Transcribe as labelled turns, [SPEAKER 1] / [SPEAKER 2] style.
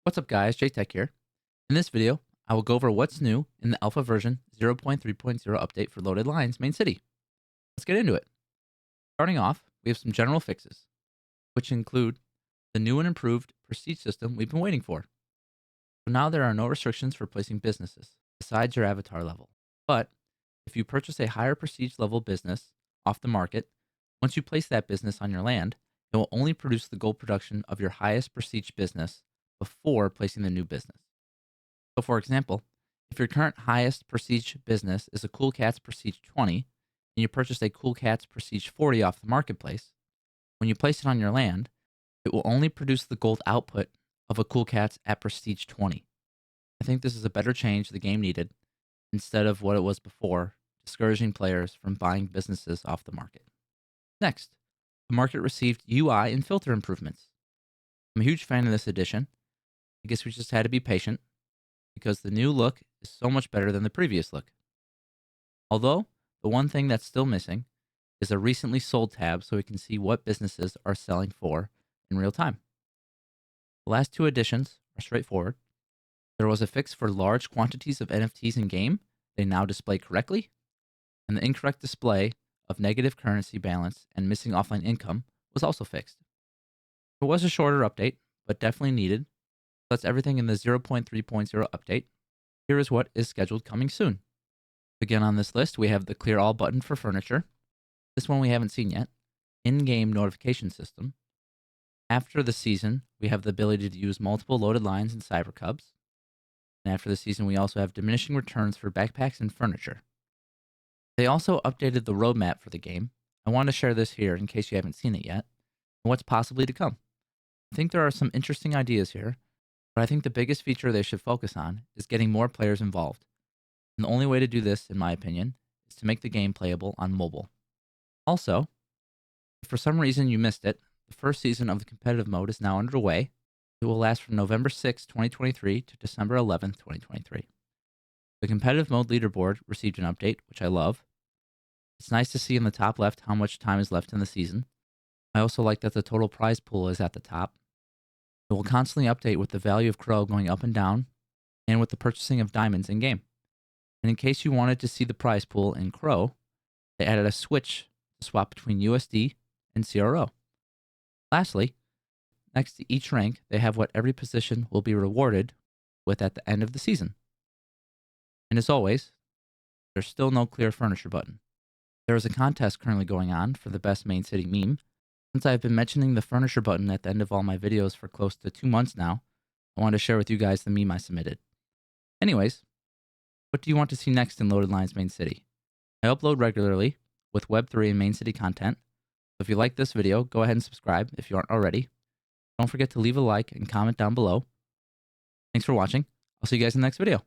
[SPEAKER 1] What's up guys, JTech here. In this video, I will go over what's new in the alpha version 0.3.0 update for Loaded Lines Main City. Let's get into it. Starting off, we have some general fixes, which include the new and improved prestige system we've been waiting for. So now there are no restrictions for placing businesses, besides your avatar level. But if you purchase a higher prestige level business off the market, once you place that business on your land, it will only produce the gold production of your highest prestige business before placing the new business. So, for example, if your current highest prestige business is a Cool Cats Prestige 20, and you purchase a Cool Cats Prestige 40 off the marketplace, when you place it on your land, it will only produce the gold output of a Cool Cats at Prestige 20. I think this is a better change the game needed instead of what it was before, discouraging players from buying businesses off the market. Next, the market received UI and filter improvements. I'm a huge fan of this addition. I guess we just had to be patient because the new look is so much better than the previous look. Although, the one thing that's still missing is a recently sold tab so we can see what businesses are selling for in real time. The last two additions are straightforward. There was a fix for large quantities of NFTs in game. They now display correctly. And the incorrect display of negative currency balance and missing offline income was also fixed. It was a shorter update, but definitely needed. That's everything in the 0.3.0 update. Here is what is scheduled coming soon. Again, on this list, we have the clear all button for furniture. This one we haven't seen yet. In-game notification system. After the season, we have the ability to use multiple loaded lines and cyber cubs. And after the season, we also have diminishing returns for backpacks and furniture. They also updated the roadmap for the game. I want to share this here in case you haven't seen it yet, and what's possibly to come. I think there are some interesting ideas here, but I think the biggest feature they should focus on is getting more players involved. And the only way to do this, in my opinion, is to make the game playable on mobile. Also, if for some reason you missed it, the first season of the competitive mode is now underway. It will last from November 6, 2023 to December 11, 2023. The competitive mode leaderboard received an update, which I love. It's nice to see in the top left how much time is left in the season. I also like that the total prize pool is at the top. It will constantly update with the value of Crow going up and down, and with the purchasing of diamonds in game. And in case you wanted to see the prize pool in Crow, they added a switch to swap between USD and CRO. Lastly, next to each rank, they have what every position will be rewarded with at the end of the season. And as always, there's still no clear furniture button. There is a contest currently going on for the best main city meme. Since I've been mentioning the furniture button at the end of all my videos for close to 2 months now, I want to share with you guys the meme I submitted. Anyways, what do you want to see next in Loaded Lines Main City? I upload regularly with Web3 and Main City content. So if you like this video, go ahead and subscribe if you aren't already. Don't forget to leave a like and comment down below. Thanks for watching. I'll see you guys in the next video.